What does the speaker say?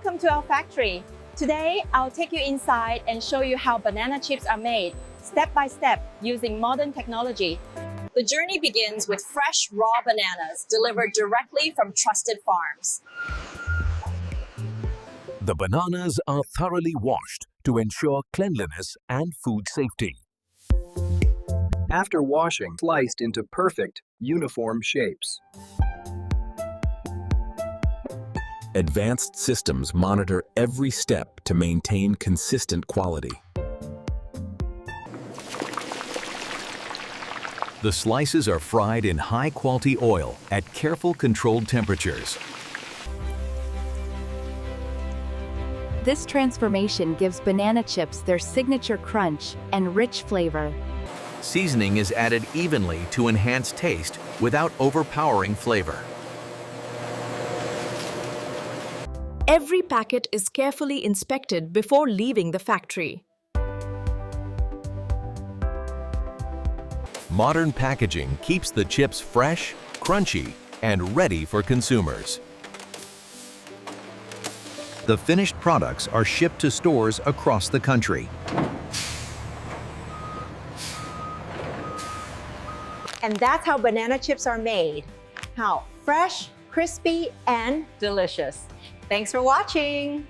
Welcome to our factory. Today, I'll take you inside and show you how banana chips are made, step by step, using modern technology. The journey begins with fresh, raw bananas delivered directly from trusted farms. The bananas are thoroughly washed to ensure cleanliness and food safety. After washing, sliced into perfect, uniform shapes. Advanced systems monitor every step to maintain consistent quality. The slices are fried in high-quality oil at careful controlled temperatures. This transformation gives banana chips their signature crunch and rich flavor. Seasoning is added evenly to enhance taste without overpowering flavor. Every packet is carefully inspected before leaving the factory. Modern packaging keeps the chips fresh, crunchy, and ready for consumers. The finished products are shipped to stores across the country. And that's how banana chips are made. How fresh, crispy, and delicious. Thanks for watching.